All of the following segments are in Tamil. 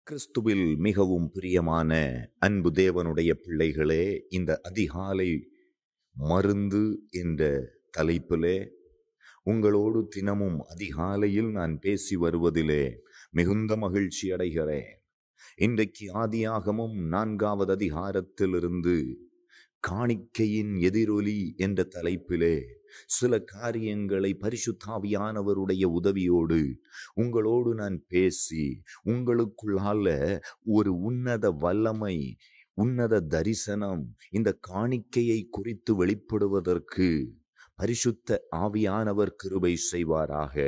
கிறிஸ்துவில் மிகவும் பிரியமான அன்பு தேவனுடைய பிள்ளைகளே, இந்த அதிகாலை மருந்து என்ற தலைப்பிலே உங்களோடு தினமும் அதிகாலையில் நான் பேசி வருவதிலே மிகுந்த மகிழ்ச்சி அடைகிறேன். இன்றைக்கு ஆதியாகமம் 4வது அதிகாரத்திலிருந்து காணிக்கையின் எதிரொலி என்ற தலைப்பிலே சில காரியங்களை பரிசுத்தாவியானவருடைய உதவியோடு உங்களோடு நான் பேசி உங்களுக்குள்ளால ஒரு உன்னத வல்லமை, உன்னத தரிசனம் இந்த காணிக்கையை குறித்து வெளிப்படுவதற்கு பரிசுத்த ஆவியானவர் கிருபை செய்வாராக.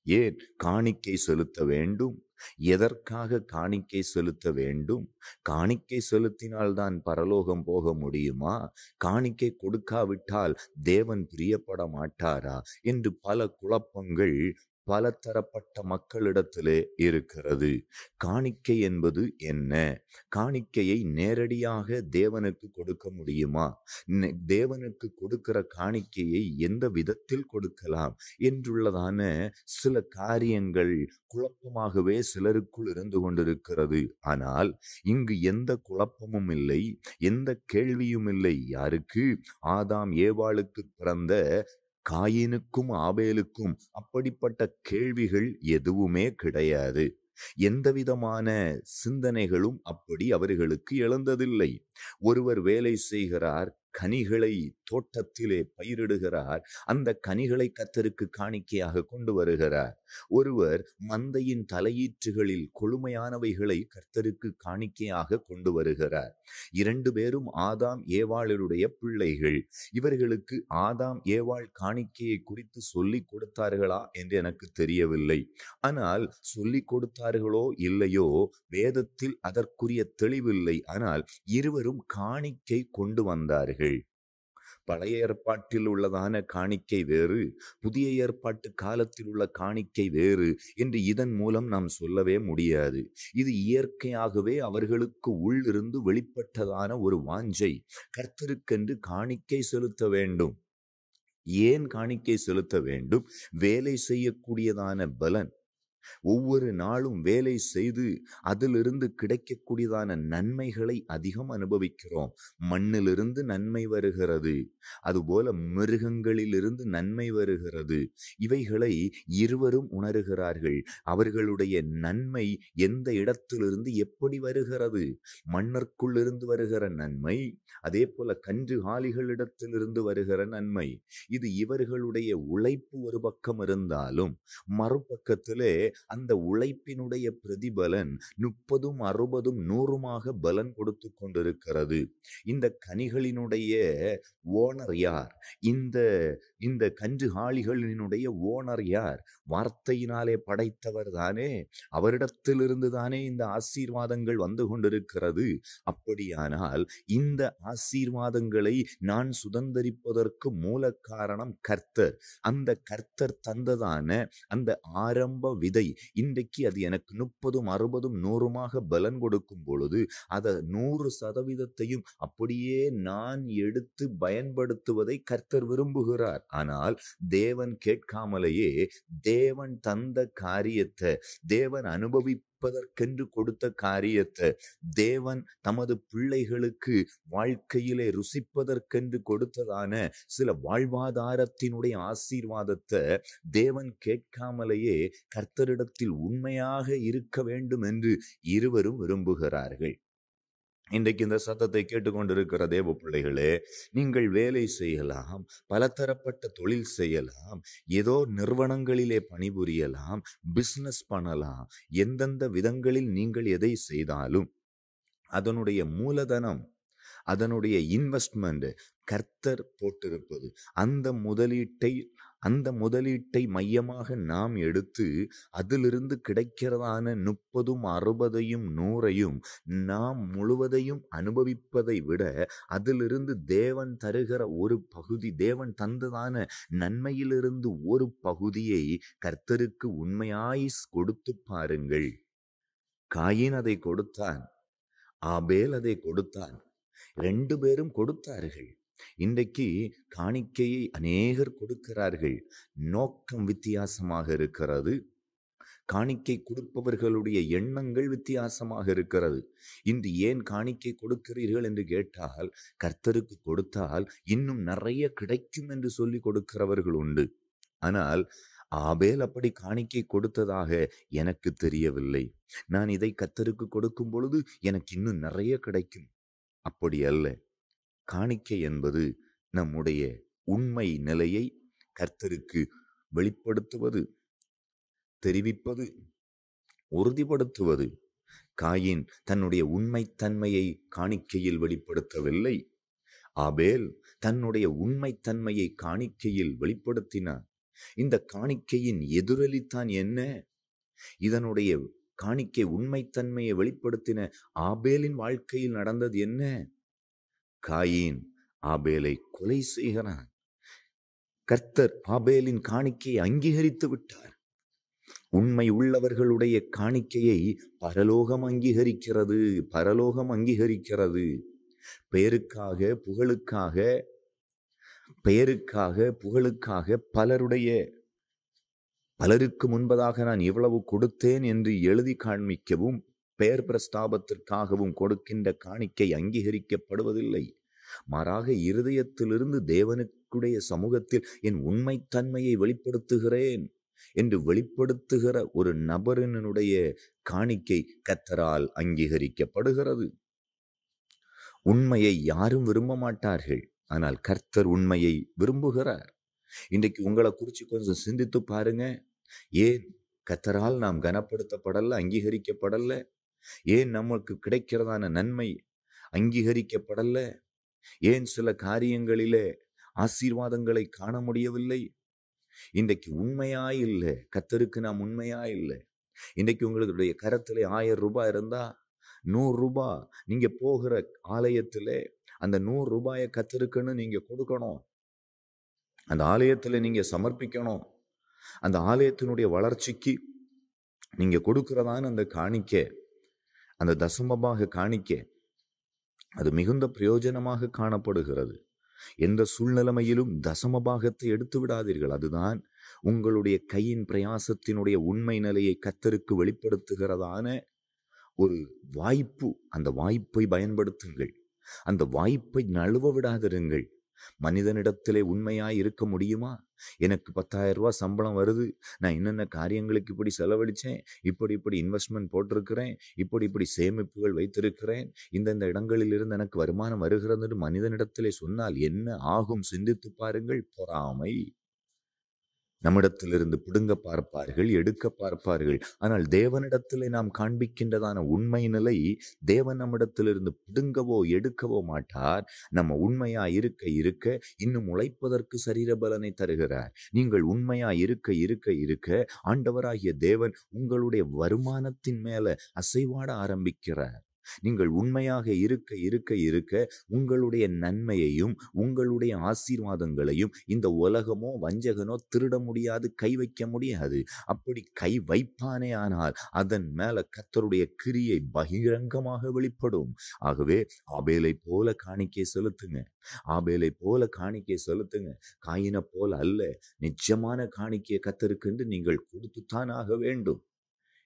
ஏன் காணிக்கை செலுத்த வேண்டும்? எதற்காக காணிக்கை செலுத்த வேண்டும்? காணிக்கை செலுத்தினால்தான் பரலோகம் போக முடியுமா? காணிக்கை கொடுக்காவிட்டால் தேவன் பிரியப்பட மாட்டாரா என்று பல குழப்பங்கள் பல தரப்பட்ட மக்களிடத்திலே இருக்கிறது. காணிக்கை என்பது என்ன? காணிக்கையை நேரடியாக தேவனுக்கு கொடுக்க முடியுமா? தேவனுக்கு கொடுக்கிற காணிக்கையை எந்த விதத்தில் கொடுக்கலாம் என்றுள்ளதான சில காரியங்கள் குழப்பமாகவே சிலருக்குள் இருந்து கொண்டிருக்கிறது. ஆனால் இங்கு எந்த குழப்பமும் இல்லை, எந்த கேள்வியும் இல்லை. யாருக்கு? ஆதாம் ஏவாளுக்கு பிறந்த காயினுக்கும் ஆபேலுக்கும் அப்படிப்பட்ட கேள்விகள் எதுவுமே கிடையாது. எந்தவிதமான சிந்தனைகளும் அப்படி அவர்களுக்கு எழுந்ததில்லை. ஒருவர் வேலை செய்கிறார், கனிகளை தோட்டத்திலே பயிரிடுகிறார், அந்த கனிகளை கர்த்தருக்கு காணிக்கையாக கொண்டு வருகிறார். ஒருவர் மந்தையின் தலையீற்றுகளில் கொழுமையானவைகளை கர்த்தருக்கு காணிக்கையாக கொண்டு வருகிறார். 2 பேரும் ஆதாம் ஏவாளுடைய பிள்ளைகள். இவர்களுக்கு ஆதாம் ஏவாள் காணிக்கையை குறித்து சொல்லிக் கொடுத்தார்களா என்று எனக்கு தெரியவில்லை. ஆனால் சொல்லிக் கொடுத்தார்களோ இல்லையோ, வேதத்தில் அதற்குரிய தெளிவில்லை. ஆனால் இருவரும் காணிக்கை கொண்டு வந்தார்கள். பழைய ஏற்பாட்டில் உள்ளதான காணிக்கை வேறு, புதிய ஏற்பாட்டு காலத்தில் உள்ள காணிக்கை வேறு என்று இதன் மூலம் நாம் சொல்லவே முடியாது. இது இயற்கையாகவே அவர்களுக்கு உள்ளிருந்து வெளிப்பட்டதான ஒரு வாஞ்சை. கர்த்தருக்கென்று காணிக்கை செலுத்த வேண்டும். ஏன் காணிக்கை செலுத்த வேண்டும்? வேலை செய்யக்கூடியதான பலன், ஒவ்வொரு நாளும் வேலை செய்து அதிலிருந்து கிடைக்கக்கூடியதான நன்மைகளை அதிகம் அனுபவிக்கிறோம். மண்ணிலிருந்து நன்மை வருகிறது, அதுபோல மிருகங்களிலிருந்து நன்மை வருகிறது. இவைகளை இருவரும் உணர்கிறார்கள். அவர்களுடைய நன்மை எந்த இடத்திலிருந்து எப்படி வருகிறது? மண்ணிற்குள்ளிருந்து வருகிற நன்மை, அதே போல கன்றுகாலிகளிடத்திலிருந்து வருகிற நன்மை. இது இவர்களுடைய உழைப்பு ஒரு பக்கம் இருந்தாலும், மறுபக்கத்திலே அந்த உழைப்பினுடைய பிரதிபலன் 30, 60, 100 பலன் கொடுத்து கொண்டிருக்கிறது. இந்த கனிகளினுடைய ஓனர் யார்? இந்த கன்றுகாலிகளினுடைய ஓனர் யார்? வார்த்தையினாலே படைத்தவர் தானே. அவரிடத்திலிருந்து தானே இந்த ஆசீர்வாதங்கள் வந்து கொண்டிருக்கிறது. அப்படியானால் இந்த ஆசீர்வாதங்களை நான் சுதந்தரிப்பதற்கு மூல காரணம் கர்த்தர். அந்த கர்த்தர் தந்ததான அந்த ஆரம்ப விதை இன்றைக்கு அது எனக்கு 30, 60, 100 பலன் கொடுக்கும் பொழுது அதை 100% அப்படியே நான் எடுத்து பயன்படுத்துவதை கர்த்தர் விரும்புகிறார். ஆனால் தேவன் கேட்காமலேயே தேவன் தந்த காரியத்தை, தேவன் அனுபவிப்பதற்கென்று கொடுத்த காரியத்தை, தேவன் தமது பிள்ளைகளுக்கு வாழ்க்கையிலே ருசிப்பதற்கென்று கொடுத்ததான சில வாழ்வாதாரத்தினுடைய ஆசீர்வாதத்தை தேவன் கேட்காமலேயே கர்த்தரிடத்தில் உண்மையாக இருக்க வேண்டும் என்று இருவரும் விரும்புகிறார்கள். இன்றைக்கு இந்த சத்தத்தை கேட்டுக்கொண்டிருக்கிற தேவ பிள்ளைகளே, நீங்கள் வேலை செய்யலாம், பலதரப்பட்ட தொழில் செய்யலாம், ஏதோ நிறுவனங்களிலே பணிபுரியலாம், பிசினஸ் பண்ணலாம். எந்தெந்த விதங்களில் நீங்கள் எதை செய்தாலும் அதனுடைய மூலதனம், அதனுடைய இன்வெஸ்ட்மெண்ட் கர்த்தர் போட்டிருப்பது. அந்த முதலீட்டை மையமாக நாம் எடுத்து அதிலிருந்து கிடைக்கிறதான 30, 60, 100 நாம் முழுவதையும் அனுபவிப்பதை விட அதிலிருந்து தேவன் தருகிற ஒரு பகுதி, தேவன் தந்ததான நன்மையிலிருந்து ஒரு பகுதியை கர்த்தருக்கு உண்மையாய் கொடுத்து பாருங்கள். காயின் அதை கொடுத்தான், ஆபேல் அதை கொடுத்தான். 2 பேரும் கொடுத்தார்கள். இன்றைக்கு காணிக்கையை அநேகர் கொடுக்கிறார்கள். நோக்கம் வித்தியாசமாக இருக்கிறது, காணிக்கை கொடுப்பவர்களுடைய எண்ணங்கள் வித்தியாசமாக இருக்கிறது. இன்று ஏன் காணிக்கை கொடுக்கிறீர்கள் என்று கேட்டால், கர்த்தருக்கு கொடுத்தால் இன்னும் நிறைய கிடைக்கும் என்று சொல்லி கொடுக்கிறவர்கள் உண்டு. ஆனால் ஆபேல் அப்படி காணிக்கை கொடுத்ததாக எனக்கு தெரியவில்லை. நான் இதை கர்த்தருக்கு கொடுக்கும் பொழுது எனக்கு இன்னும் நிறைய கிடைக்கும். அப்படி அல்ல. காணிக்கை என்பது நம்முடைய உண்மை நிலையை கர்த்தருக்கு வெளிப்படுத்துவது, தெரிவிப்பது, உறுதிப்படுத்துவது. காயின் தன்னுடைய உண்மைத்தன்மையை காணிக்கையில் வெளிப்படுத்தவில்லை. ஆபேல் தன்னுடைய உண்மைத்தன்மையை காணிக்கையில் வெளிப்படுத்தினார். இந்த காணிக்கையின் எதிரொலித்தான் என்ன? இதனுடைய காணிக்கை உண்மைத்தன்மையை வெளிப்படுத்தின ஆபேலின் வாழ்க்கையில் நடந்தது என்ன? காயின் ஆபேலை கொலை செய்கிறான். கர்த்தர் ஆபேலின் காணிக்கையை அங்கீகரித்து விட்டார். உண்மை உள்ளவர்களுடைய காணிக்கையை பரலோகம் அங்கீகரிக்கிறது. பரலோகம் அங்கீகரிக்கிறது. பெயருக்காக புகழுக்காக பலருக்கு முன்பதாக நான் இவ்வளவு கொடுத்தேன் என்று எழுதி காண்பிக்கவும், பெயர் பிரஸ்தாபத்திற்காகவும் கொடுக்கின்ற காணிக்கை அங்கீகரிக்கப்படுவதில்லை. மாறாக இருதயத்திலிருந்து தேவனுக்குடைய சமூகத்தில் என் உண்மைத்தன்மையை வெளிப்படுத்துகிறேன் என்று வெளிப்படுத்துகிற ஒரு நபரினுடைய காணிக்கை கர்த்தரால் அங்கீகரிக்கப்படுகிறது. உண்மையை யாரும் விரும்ப மாட்டார்கள். ஆனால் கர்த்தர் உண்மையை விரும்புகிறார். இன்றைக்கு உங்களை குறித்து கொஞ்சம் சிந்தித்து பாருங்க. ஏன் கர்த்தரால் நாம் கனப்படுத்தப்படல, அங்கீகரிக்கப்படல? ஏன் நமக்கு கிடைக்கிறதான நன்மை அங்கீகரிக்கப்படல? ஏன் சில காரியங்களிலே ஆசீர்வாதங்களை காண முடியவில்லை? இன்றைக்கு உண்மையாய் இல்லை. கர்த்தருக்கு நாம் உண்மையாய் இல்லை. இன்றைக்கு உங்களுடைய கரத்திலே 1000 ரூபாய் இருந்தா 100 ரூபாய் நீங்க போகிற ஆலயத்திலே அந்த 100 ரூபாயை கர்த்தருக்குன்னு நீங்க கொடுக்கணும். அந்த ஆலயத்துல நீங்க சமர்ப்பிக்கணும். அந்த ஆலயத்தினுடைய வளர்ச்சிக்கு நீங்க கொடுக்கிறதான அந்த காணிக்கை, அந்த தசமபாக காணிக்கை, அது மிகுந்த பிரயோஜனமாக காணப்படுகிறது. எந்த சூழ்நிலைமையிலும் தசமபாகத்தை எடுத்து விடாதீர்கள். அதுதான் உங்களுடைய கையின் பிரயாசத்தினுடைய உண்மை நிலையை கர்த்தருக்கு வெளிப்படுத்துகிறதான ஒரு வாய்ப்பு. அந்த வாய்ப்பை பயன்படுத்துங்கள். அந்த வாய்ப்பை நழுவ விடாதிருங்கள். மனிதனிடத்திலே உண்மையாய் இருக்க முடியுமா? எனக்கு 10,000 ரூபாய் சம்பளம் வருது, நான் என்னென்ன காரியங்களுக்கு இப்படி செலவழிச்சேன், இப்படி இன்வெஸ்ட்மெண்ட் போட்டிருக்கிறேன், இப்படி சேமிப்புகள் வைத்திருக்கிறேன், இந்தந்த இடங்களில் இருந்து எனக்கு வருமானம் வருகிறது என்று மனிதனிடத்திலே சொன்னால் என்ன ஆகும்? சிந்தித்து பாருங்கள். பொறாமை. நம்மிடத்திலிருந்து பிடுங்க பார்ப்பார்கள், எடுக்க பார்ப்பார்கள். ஆனால் தேவனிடத்திலே நாம் காண்பிக்கின்றதான உண்மை நிலை, தேவன் நம்மிடத்திலிருந்து பிடுங்கவோ எடுக்கவோ மாட்டார். நம்ம உண்மையா இருக்க இன்னும் உழைப்பதற்கு சரீர பலனை தருகிறார். நீங்கள் உண்மையா இருக்க ஆண்டவராகிய தேவன் உங்களுடைய வருமானத்தின் மேல அசைவாட ஆரம்பிக்கிறார். நீங்கள் உண்மையாக இருக்க உங்களுடைய நன்மையையும் உங்களுடைய ஆசீர்வாதங்களையும் இந்த உலகமோ வஞ்சகனோ திருட முடியாது, கை வைக்க முடியாது. அப்படி கை வைப்பானே ஆனால் அதன் மேல கர்த்தருடைய கிரியை பகிரங்கமாக வெளிப்படும். ஆகவே ஆபேலை போல காணிக்கை செலுத்துங்க. ஆபேலை போல காணிக்கை செலுத்துங்க. காயினை போல அல்ல. நிஜமான காணிக்கையை கர்த்தருக்கு என்று நீங்கள் கொடுத்துத்தான் ஆக வேண்டும்.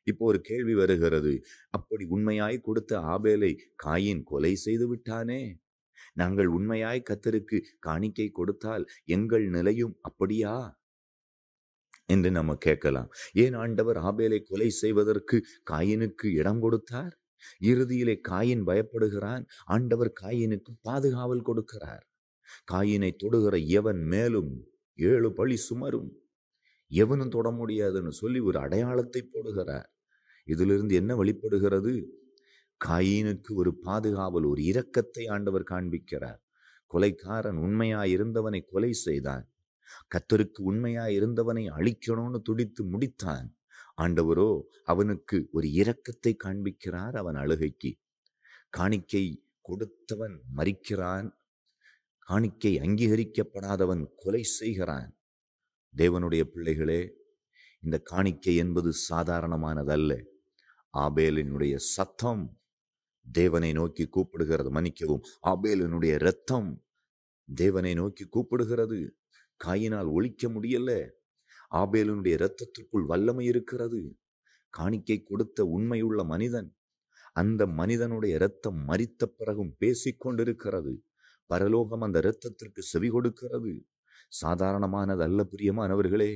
இப்போ ஒரு கேள்வி வருகிறது. அப்படி உண்மையாய் கொடுத்த ஆபேலை காயின் கொலை செய்து விட்டானே. நாங்கள் உண்மையாய் கர்த்தருக்கு காணிக்கை கொடுத்தால் எங்கள் நிலையும் அப்படியா என்று நம்ம கேட்கலாம். ஏன் ஆண்டவர் ஆபேலை கொலை செய்வதற்கு காயினுக்கு இடம் கொடுத்தார்? இறுதியிலே காயின் பயப்படுகிறான். ஆண்டவர் காயினுக்கு பாதுகாவல் கொடுக்கிறார். காயினை தொடுகிற எவன் மேலும் 7 பழி சுமரும், எவனும் தொட முடியாதுன்னு சொல்லி ஒரு அடையாளத்தை போடுகிறார். இதிலிருந்து என்ன வெளிப்படுகிறது? காயினுக்கு ஒரு பாதுகாவல், ஒரு இரக்கத்தை ஆண்டவர் காண்பிக்கிறார். கொலைக்காரன் உண்மையாய் இருந்தவனை கொலை செய்தான். கர்த்தருக்கு உண்மையாய் இருந்தவனை அழிக்கணும்னு துடித்து முடித்தான். ஆண்டவரோ அவனுக்கு ஒரு இரக்கத்தை காண்பிக்கிறார். அவன் அழுகைக்கு காணிக்கை கொடுத்தவன் மரிக்கிறான். காணிக்கை அங்கீகரிக்கப்படாதவன் கொலை செய்கிறான். தேவனுடைய பிள்ளைகளே, இந்த காணிக்கை என்பது சாதாரணமானதல்ல. ஆபேலினுடைய சத்தம் தேவனை நோக்கி கூப்பிடுகிறது. மன்னிக்கவும், ஆபேலினுடைய இரத்தம் தேவனை நோக்கி கூப்பிடுகிறது. காயினால் ஒழிக்க முடியல. ஆபேலினுடைய இரத்தத்திற்குள் வல்லமை இருக்கிறது. காணிக்கை கொடுத்த உண்மையுள்ள மனிதன். அந்த மனிதனுடைய இரத்தம் மரித்த பிறகும் பேசிக்கொண்டிருக்கிறது. பரலோகம் அந்த இரத்தத்திற்கு செவி கொடுக்கிறது. சாதாரணமானது அல்ல பிரியமானவர்களே.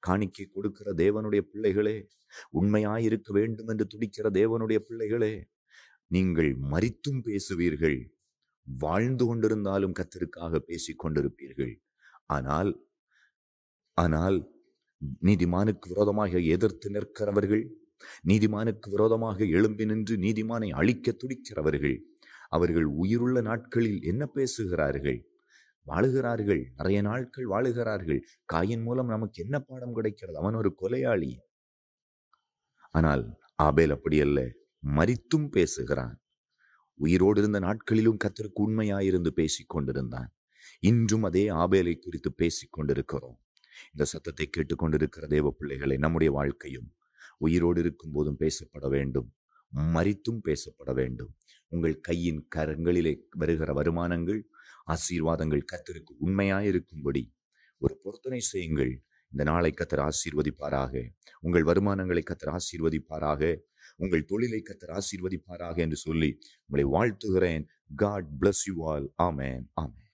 காணிக்கை கொடுக்கிற தேவனுடைய பிள்ளைகளே, உண்மையாயிருக்க வேண்டும் என்று துடிக்கிற தேவனுடைய பிள்ளைகளே, நீங்கள் மரித்தும் பேசுவீர்கள். வாழ்ந்து கொண்டிருந்தாலும் கர்த்தருக்காக பேசிக் கொண்டிருப்பீர்கள். ஆனால் ஆனால் நீதிமானுக்கு விரோதமாக எதிர்த்து நிற்கிறவர்கள், நீதிமானுக்கு விரோதமாக எழும்பி நின்று நீதிமானை அழிக்க துடிக்கிறவர்கள், அவர்கள் உயிருள்ள நாட்களில் என்ன பேசுகிறார்கள்? வாழுகிறார்கள். நிறைய நாட்கள் வாழுகிறார்கள். காயின் மூலம் நமக்கு என்ன பாடம் கிடைக்கிறது? அவன் ஒரு கொலையாளி. ஆனால் ஆபேல் அப்படி அல்ல, மரித்தும் பேசுகிறான். உயிரோடு இருந்த நாட்களிலும் கர்த்தருக்கு உண்மையாயிருந்து பேசிக் கொண்டிருந்தான். இன்றும் அதே ஆபேலை குறித்து பேசிக் கொண்டிருக்கிறோம். இந்த சத்தத்தை கேட்டுக்கொண்டிருக்கிற தேவ பிள்ளைகளை, நம்முடைய வாழ்க்கையும் உயிரோடு இருக்கும் போதும் பேசப்பட வேண்டும், மரித்தும் பேசப்பட வேண்டும். உங்கள் கையின் கரங்களிலே வருகிற வருமானங்கள், ஆசீர்வாதங்கள் கர்த்தருக்கு உண்மையாயிருக்கும்படி ஒரு பொருத்தனை செய்யுங்கள். இந்த நாளை கர்த்தர் ஆசீர்வதிப்பாராக. உங்கள் வருமானங்களை கர்த்தர் ஆசீர்வதிப்பாராக. உங்கள் தொழிலை கர்த்தர் ஆசீர்வதிப்பாராக என்று சொல்லி உங்களை வாழ்த்துகிறேன். God bless you all. Amen. Amen.